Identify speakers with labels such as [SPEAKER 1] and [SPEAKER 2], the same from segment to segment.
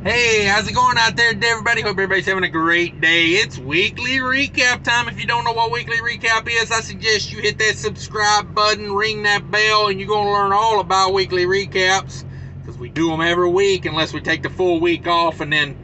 [SPEAKER 1] Hey, how's it going out there, everybody? Hope everybody's having a great day. It's weekly recap time. If you don't know what weekly recap is, I suggest you hit that subscribe button, ring that bell, and you're going to learn all about weekly recaps because we do them every week unless we take the full week off and then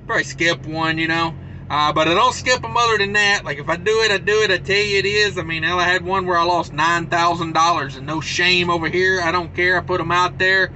[SPEAKER 1] probably skip one, you know. But I don't skip them other than that. Like, if I do it, I do it. I tell you it is. I mean, hell, I had one where I lost $9,000 and no shame over here. I don't care. I put them out there.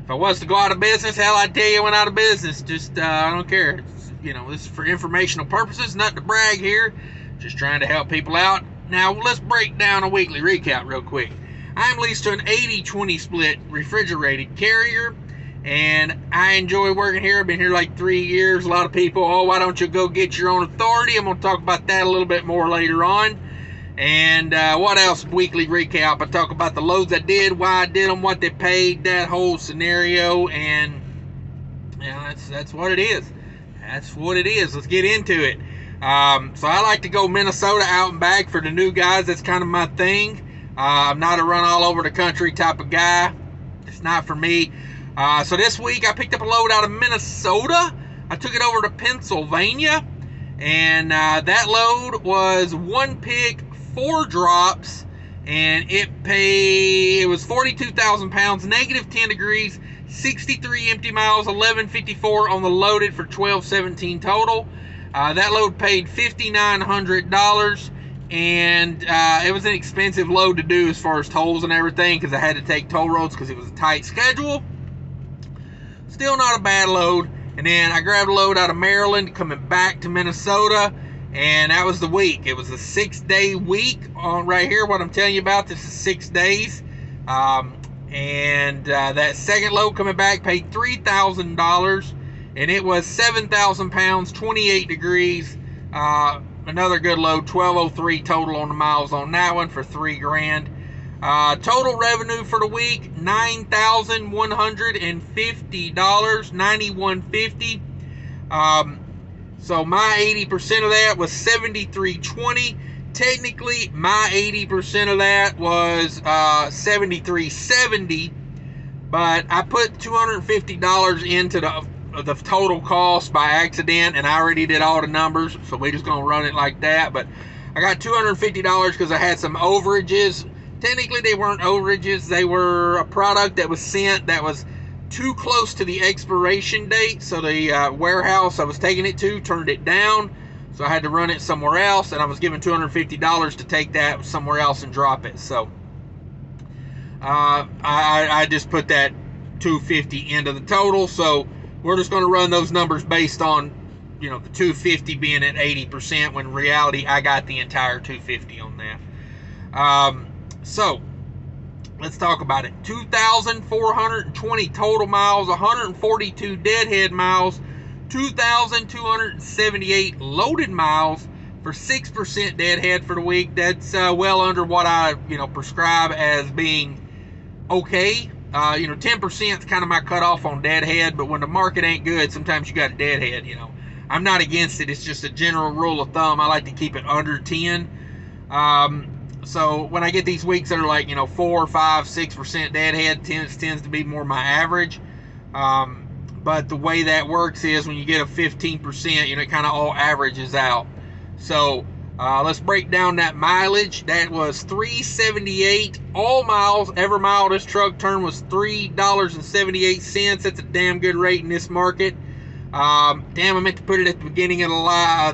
[SPEAKER 1] If I was to go out of business, hell, I'd tell you I went out of business. Just, I don't care. It's, you know, this is for informational purposes, not to brag here. Just trying to help people out. Now, let's break down a weekly recap real quick. I'm leased to an 80-20 split refrigerated carrier, and I enjoy working here. I've been here like 3 years. A lot of people, oh, why don't you go get your own authority? I'm going to talk about that a little bit more later on. And what else? Weekly recap. I talk about the loads I did, why I did them, what they paid, that whole scenario, and you know, that's what it is. That's what it is. Let's get into it. So I like to go Minnesota out and back for the new guys. That's kind of my thing. I'm not a run all over the country type of guy. It's not for me. So this week I picked up a load out of Minnesota. I took it over to Pennsylvania, and that load was one pick, 4 drops, and it was 42,000 pounds, negative 10 degrees, 63 empty miles, 1154 on the loaded for 1217 total. That load paid $5,900, and it was an expensive load to do as far as tolls and everything because I had to take toll roads because it was a tight schedule. Still not a bad load. And then I grabbed a load out of Maryland coming back to Minnesota, and that was the week. It was a 6-day week on right here. What I'm telling you about, this is 6 days. That second load coming back paid $3,000, and it was 7,000 pounds, 28 degrees. Another good load, 1203 total on the miles on that one for $3,000. Total revenue for the week, $9,150, $9,150. So my 80% of that was $7,320. Technically, my 80% of that was $7,370, but I put $250 into the total cost by accident, and I already did all the numbers, so we're just gonna run it like that. But I got $250 because I had some overages. Technically, they weren't overages. They were a product that was sent that was too close to the expiration date. So the warehouse I was taking it to turned it down. So I had to run it somewhere else, and I was given $250 to take that somewhere else and drop it. So I just put that $250 into the total. So we're just going to run those numbers based on, you know, the $250 being at 80%, when in reality I got the entire $250 on that. So let's talk about it. 2,420 total miles, 142 deadhead miles, 2,278 loaded miles for 6% deadhead for the week. That's well under what I, prescribe as being okay. 10% is kind of my cutoff on deadhead, but when the market ain't good, sometimes you got a deadhead. I'm not against it. It's just a general rule of thumb. I like to keep it under 10. So when I get these weeks that are like, 4, 5, 6% deadhead, tends to be more my average. But the way that works is when you get a 15%, it kind of all averages out. So let's break down that mileage. That was $3.78 all miles. Every mile this truck turned was $3.78. That's a damn good rate in this market. Damn, I meant to put it at the beginning of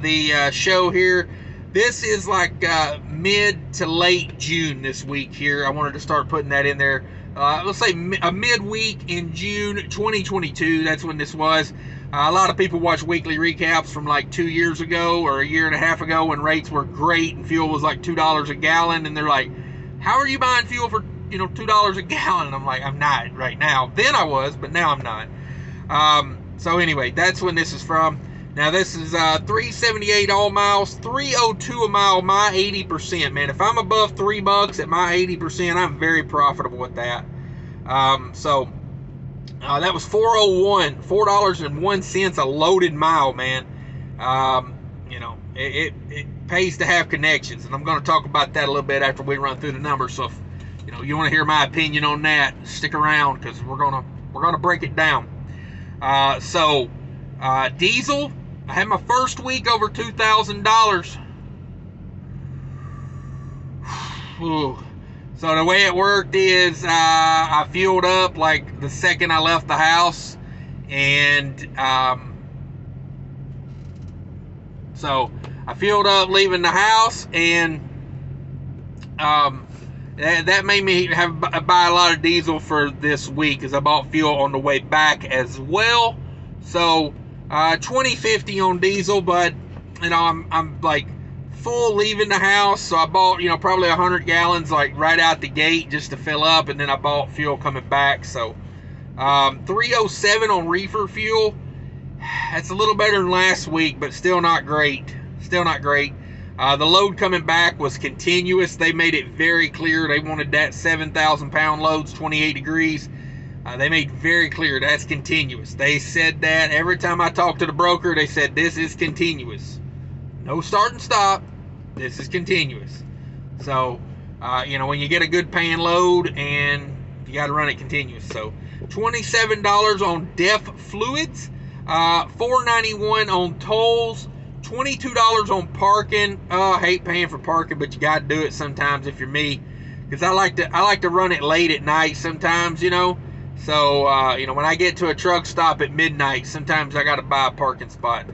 [SPEAKER 1] the show here. This is like mid to late June this week here. I wanted to start putting that in there. Let's say a midweek in June 2022. That's when this was. A lot of people watch weekly recaps from like 2 years ago or a year and a half ago when rates were great and fuel was like $2 a gallon. And they're like, how are you buying fuel for, $2 a gallon? And I'm like, I'm not right now. Then I was, but now I'm not. So anyway, that's when this is from. Now this is $3.78 all miles, $3.02 a mile, my 80%, man. If I'm above $3 at my 80%, I'm very profitable with that. That was $4.01 a loaded mile, man. It pays to have connections, and I'm going to talk about that a little bit after we run through the numbers. So if you want to hear my opinion on that, stick around because we're gonna break it down. So Diesel, I had my first week over $2,000. So the way it worked is I fueled up like the second I left the house, and so I fueled up leaving the house, and that made me buy a lot of diesel for this week, as I bought fuel on the way back as well. So $20.50 on diesel, but you know I'm like full leaving the house, so I bought, you know, probably 100 gallons like right out the gate just to fill up, and then I bought fuel coming back. So $3.07 on reefer fuel. That's a little better than last week, but still not great. Still not great. The load coming back was continuous. They made it very clear they wanted that 7,000 pound loads, 28 degrees. They made very clear that's continuous. They said that every time I talked to the broker, they said this is continuous. No start and stop. This is continuous. So, you know, when you get a good paying load, and you got to run it continuous. So, $27 on DEF fluids, $4.91 on tolls, $22 on parking. I hate paying for parking, but you got to do it sometimes if you're me, because I like to run it late at night sometimes, you know. So, you know, when I get to a truck stop at midnight, sometimes I got to buy a parking spot.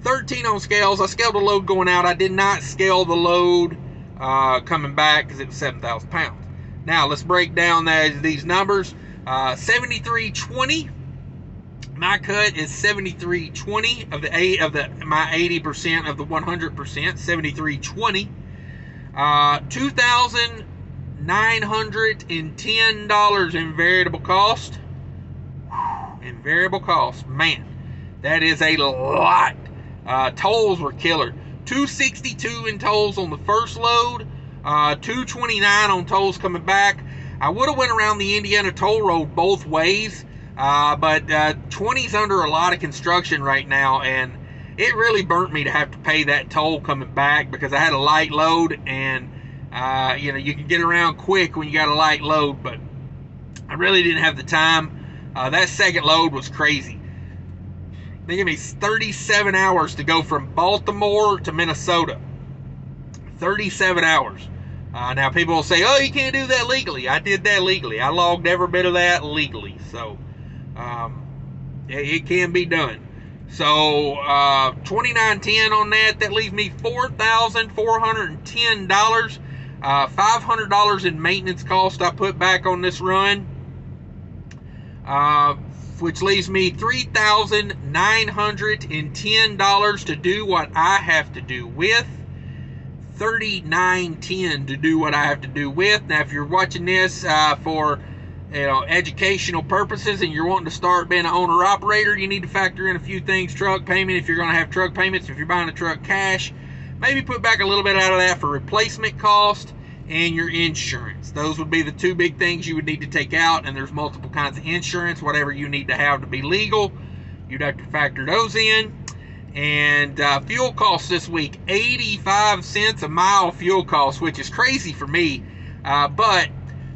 [SPEAKER 1] 13 on scales. I scaled the load going out. I did not scale the load coming back because it was 7,000 pounds. Now let's break down these numbers. 73.20. My cut is 73.20 of my 80% of the 100%. 73.20. $2,910 in variable cost. In variable cost, man, that is a lot. Tolls were killer. $262 in tolls on the first load, $229 on tolls coming back. I would have went around the Indiana toll road both ways, but 20's under a lot of construction right now, and it really burnt me to have to pay that toll coming back because I had a light load, and you know, you can get around quick when you got a light load, but I really didn't have the time. That second load was crazy. They gave me 37 hours to go from Baltimore to Minnesota. 37 hours. Now people will say, oh, you can't do that legally. I did that legally. I logged every bit of that legally. So it can be done. So $29.10 on that. That leaves me $4,410. $500 in maintenance cost I put back on this run. Which leaves me $3,910 to do what I have to do with. $39.10 to do what I have to do with. Now, if you're watching this for, you know, educational purposes, and you're wanting to start being an owner operator, you need to factor in a few things. Truck payment, if you're going to have truck payments. If you're buying a truck cash, maybe put back a little bit out of that for replacement cost and your insurance. Those would be the two big things you would need to take out, and there's multiple kinds of insurance. Whatever you need to have to be legal, you'd have to factor those in. And fuel costs this week, 85 cents a mile fuel cost, which is crazy for me, but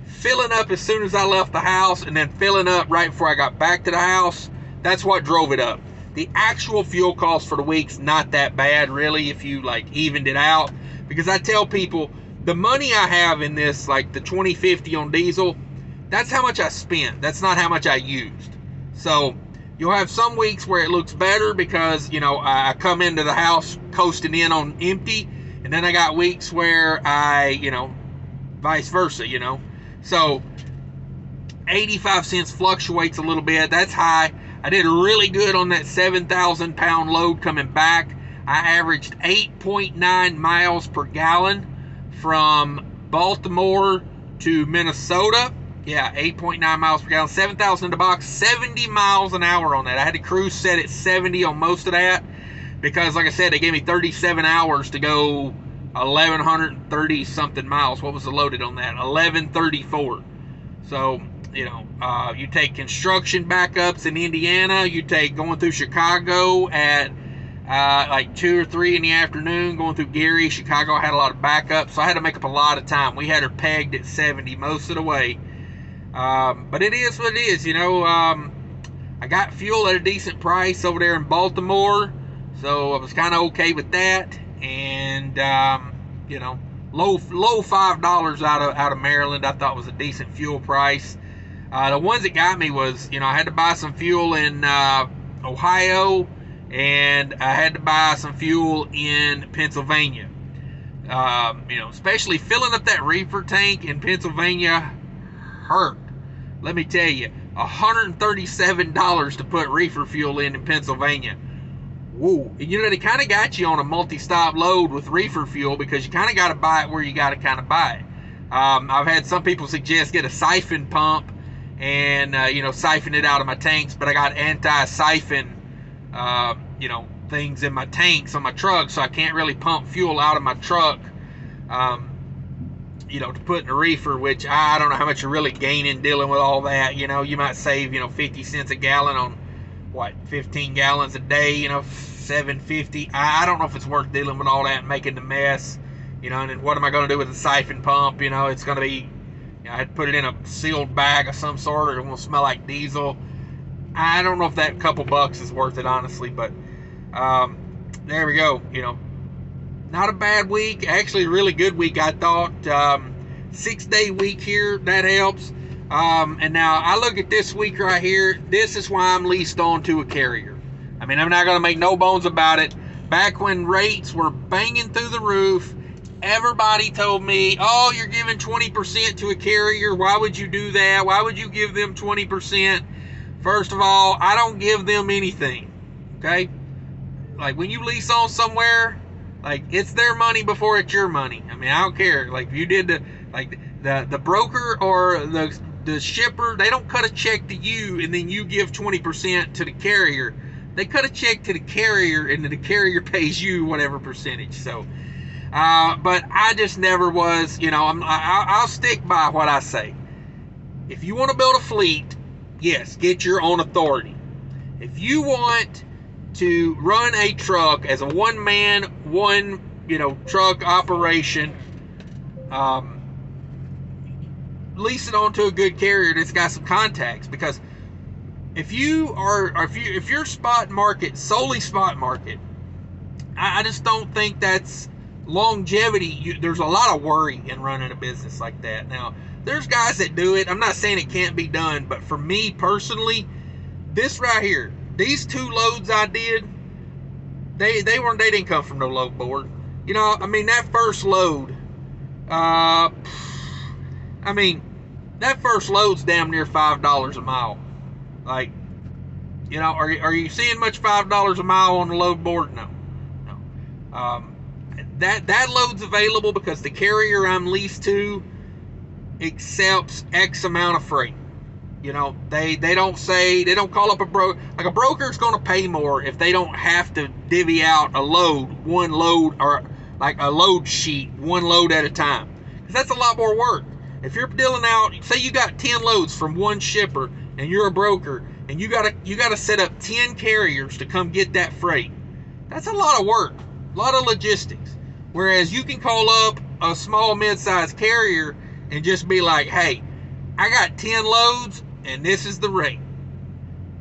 [SPEAKER 1] filling up as soon as I left the house and then filling up right before I got back to the house, that's what drove it up. The actual fuel cost for the week's not that bad really if you like evened it out, because I tell people the money I have in this, like the $20.50 on diesel, that's how much I spent. That's not how much I used. So you'll have some weeks where it looks better because, you know, I come into the house coasting in on empty, and then I got weeks where I, you know, vice versa, you know. So 85 cents fluctuates a little bit. That's high. I did really good on that 7,000 pound load coming back. I averaged 8.9 miles per gallon from Baltimore to Minnesota. Yeah, 8.9 miles per gallon, 7,000 in the box, 70 miles an hour on that. I had the cruise set at 70 on most of that because, like I said, they gave me 37 hours to go 1,130 something miles. What was the loaded on that? 1,134. So, you know, you take construction backups in Indiana, you take going through Chicago at like 2 or 3 in the afternoon, going through Gary. Chicago had a lot of backups, so I had to make up a lot of time. We had her pegged at 70 most of the way. But it is what it is, you know. I I got fuel at a decent price over there in Baltimore, so I was kind of okay with that. And you know, low $5 out of Maryland, I thought was a decent fuel price. The ones that got me was, you know, I had to buy some fuel in Ohio, and I had to buy some fuel in Pennsylvania. You know, especially filling up that reefer tank in Pennsylvania hurt. Let me tell you, $137 to put reefer fuel in Pennsylvania. Whoa. And you know, they kind of got you on a multi-stop load with reefer fuel, because you kind of got to buy it where you got to kind of buy it. I've had some people suggest get a siphon pump and, you know, siphon it out of my tanks, but I got anti-siphon, you know, things in my tanks on my truck, so I can't really pump fuel out of my truck, you know, to put in a reefer, which I don't know how much you're really gaining dealing with all that. You know, you might save, you know, 50 cents a gallon on, what, 15 gallons a day, you know, $7.50. I don't know if it's worth dealing with all that and making the mess, you know. And then what am I going to do with the siphon pump? You know, it's going to be, you know, I had to put it in a sealed bag of some sort, or it will smell like diesel. I don't know if that couple bucks is worth it, honestly, but there we go. You know, not a bad week, actually a really good week, I thought. 6-day week here, that helps. And now I look at this week right here. This is why I'm leased on to a carrier. I mean, I'm not going to make no bones about it. Back when rates were banging through the roof, everybody told me, oh, you're giving 20% to a carrier. Why would you do that? Why would you give them 20%? First of all, I don't give them anything, okay? Like, when you lease on somewhere, like, it's their money before it's your money. I mean, I don't care. Like, if you did the broker or the shipper, they don't cut a check to you and then you give 20% to the carrier. They cut a check to the carrier, and then the carrier pays you whatever percentage. So, but I just never was, you know, I'll stick by what I say. If you want to build a fleet, yes, get your own authority. If you want to run a truck as a one-man, you know, truck operation, lease it on to a good carrier that's got some contacts. Because if you're spot market, solely spot market, I just don't think that's longevity. There's a lot of worry in running a business like that. Now, there's guys that do it. I'm not saying it can't be done, but for me personally, this right here, these 2 loads I did, they didn't come from no loadboard. You know, I mean, that first load, I mean, that first load's damn near $5 a mile. Like, you know, are you seeing much $5 a mile on the loadboard? No. That load's available because the carrier I'm leased to accepts X amount of freight. You know, they don't call up a broker. Like, a broker's going to pay more if they don't have to divvy out one load, or like a load sheet, one load at a time. Because that's a lot more work. If you're dealing out, say you got 10 loads from one shipper and you're a broker, and you gotta set up 10 carriers to come get that freight. That's a lot of work, a lot of logistics. Whereas you can call up a small mid-sized carrier and just be like, hey, I got 10 loads and this is the rate.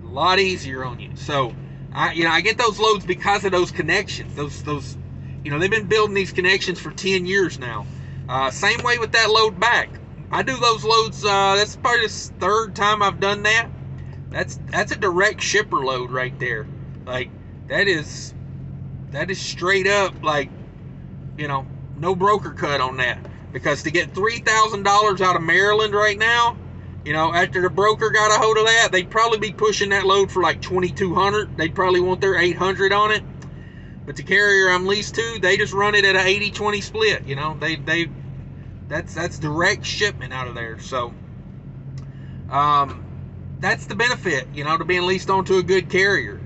[SPEAKER 1] A lot easier on you. So I get those loads because of those connections. Those you know, they've been building these connections for 10 years now. Same way with that load back. I do those loads, that's probably the 3rd time I've done that. That's a direct shipper load right there. Like, that is straight up, like, you know, no broker cut on that. Because to get $3,000 out of Maryland right now, you know, after the broker got a hold of that, they'd probably be pushing that load for like $2,200. They'd probably want their $800 on it. But the carrier I'm leased to, they just run it at an 80-20 split. You know, that's direct shipment out of there. So, that's the benefit, you know, to being leased onto a good carrier.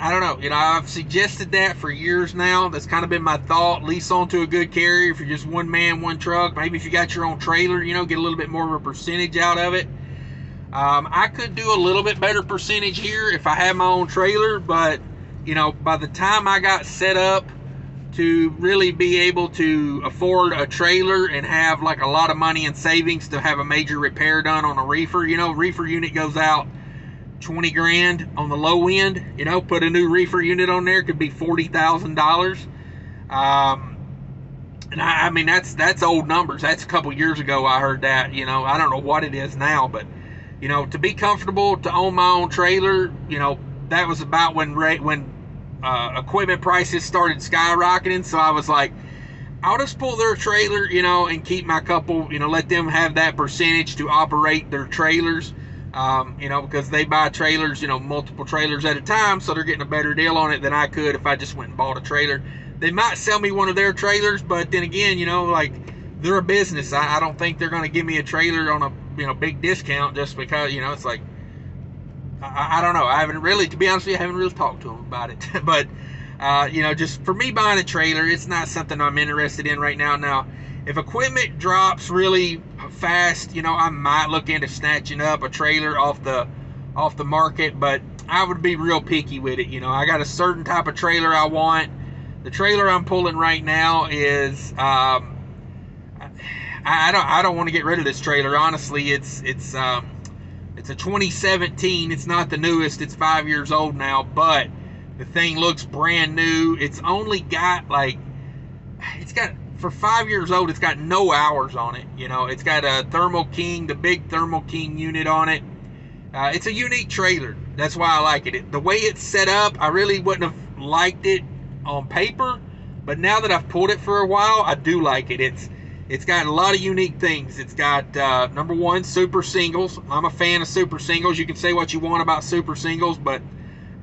[SPEAKER 1] I don't know, you know, I've suggested that for years now. That's kind of been my thought. Lease onto a good carrier if you're just one man, one truck. Maybe if you got your own trailer, you know, get a little bit more of a percentage out of it. I could do a little bit better percentage here if I had my own trailer, but, you know, by the time I got set up, to really be able to afford a trailer and have like a lot of money in savings to have a major repair done on a reefer. You know, reefer unit goes out 20 grand on the low end. You know, put a new reefer unit on there, could be $40,000. And I mean, that's old numbers. That's a couple years ago I heard that. You know, I don't know what it is now, but you know, to be comfortable to own my own trailer, you know, that was about when equipment prices started skyrocketing. So I was like, I'll just pull their trailer, you know, and keep my couple, you know, let them have that percentage to operate their trailers, you know, because they buy trailers, you know, multiple trailers at a time, so they're getting a better deal on it than I could if I just went and bought a trailer. They might sell me one of their trailers, but then again, you know, like, they're a business. I don't think they're going to give me a trailer on a, you know, big discount just because, you know, it's like, I don't know. I haven't really, to be honest with you, I haven't really talked to them about it. But, you know, just for me buying a trailer, it's not something I'm interested in right now. Now, if equipment drops really fast, you know, I might look into snatching up a trailer off the market, but I would be real picky with it. You know, I got a certain type of trailer I want. The trailer I'm pulling right now is, I don't want to get rid of this trailer. Honestly, it's a 2017. It's not the newest. It's 5 years old now, but the thing looks brand new. It's only got like, for 5 years old, it's got no hours on it. You know, it's got a thermoking, the big thermoking unit on it. It's a unique trailer. That's why I like it. The way it's set up, I really wouldn't have liked it on paper, but now that I've pulled it for a while, I do like it. It's got a lot of unique things. It's got number one, super singles. I'm a fan of super singles. You can say what you want about super singles, but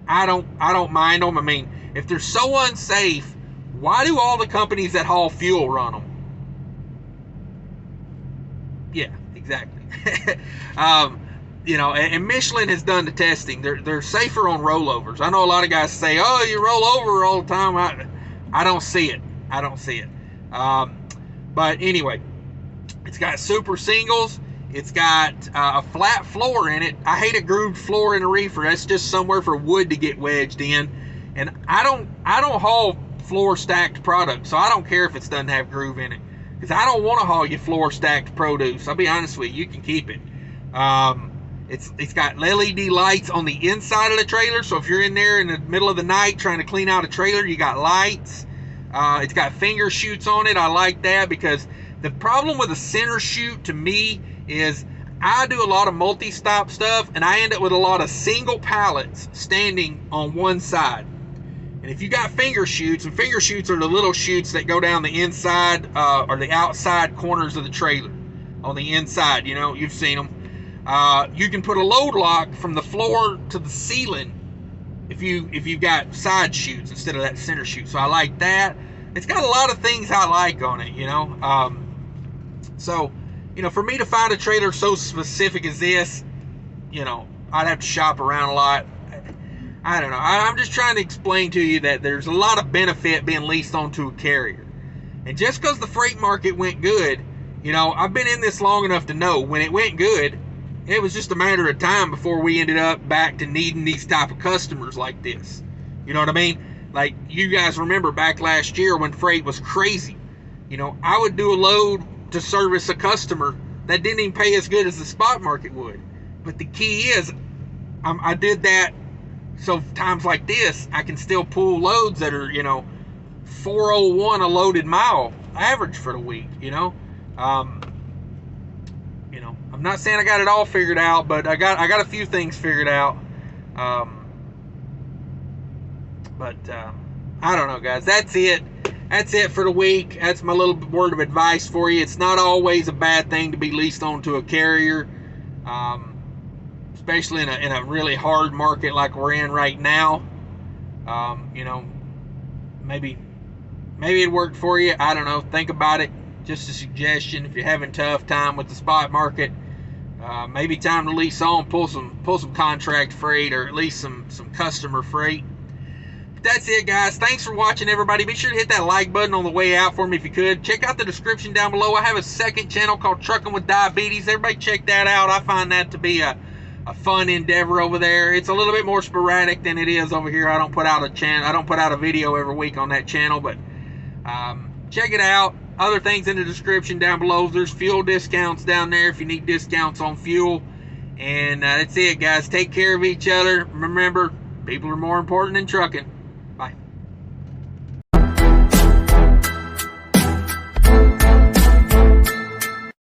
[SPEAKER 1] I don't mind them. I mean, if they're so unsafe, why do all the companies that haul fuel run them? Yeah, exactly. You know, and Michelin has done the testing. They're safer on rollovers. I know a lot of guys say, "Oh, you roll over all the time." I don't see it. I don't see it. But anyway, it's got super singles. It's got a flat floor in it. I hate a grooved floor in a reefer. That's just somewhere for wood to get wedged in. And I don't haul floor stacked product, so I don't care if it doesn't have groove in it, because I don't want to haul you floor stacked produce. I'll be honest with you. You can keep it. It's got LED lights on the inside of the trailer, so if you're in there in the middle of the night trying to clean out a trailer, you got lights. It's got finger chutes on it. I like that, because the problem with a center chute to me is I do a lot of multi-stop stuff, and I end up with a lot of single pallets standing on one side. And if you got finger chutes, and finger chutes are the little chutes that go down the inside or the outside corners of the trailer on the inside, you know, you've seen them. You can put a load lock from the floor to the ceiling if you've got side chutes instead of that center chute. So I like that. It's got a lot of things I like on it, you know. So, you know, for me to find a trailer so specific as this, you know, I'd have to shop around a lot. I don't know. I'm just trying to explain to you that there's a lot of benefit being leased onto a carrier. And just because the freight market went good, you know, I've been in this long enough to know when it went good, it was just a matter of time before we ended up back to needing these type of customers like this. You know what I mean? Like, you guys remember back last year when freight was crazy. You know, I would do a load to service a customer that didn't even pay as good as the spot market would. But the key is, I did that so times like this, I can still pull loads that are, you know, 401 a loaded mile average for the week, you know. You know, I'm not saying I got it all figured out, but I got a few things figured out. But I don't know, guys. That's it. That's it for the week. That's my little word of advice for you. It's not always a bad thing to be leased onto a carrier, especially in a really hard market like we're in right now. You know, maybe it worked for you. I don't know. Think about it. Just a suggestion. If you're having a tough time with the spot market, maybe time to lease on, pull some contract freight, or at least some customer freight. But that's it, guys. Thanks for watching, everybody. Be sure to hit that like button on the way out for me if you could. Check out the description down below. I have a second channel called Trucking with Diabetes. Everybody check that out. I find that to be a fun endeavor over there. It's a little bit more sporadic than it is over here. I don't put out a video every week on that channel, but Check it out. Other things in the description down below. There's fuel discounts down there if you need discounts on fuel. And that's it, guys. Take care of each other. Remember, people are more important than trucking.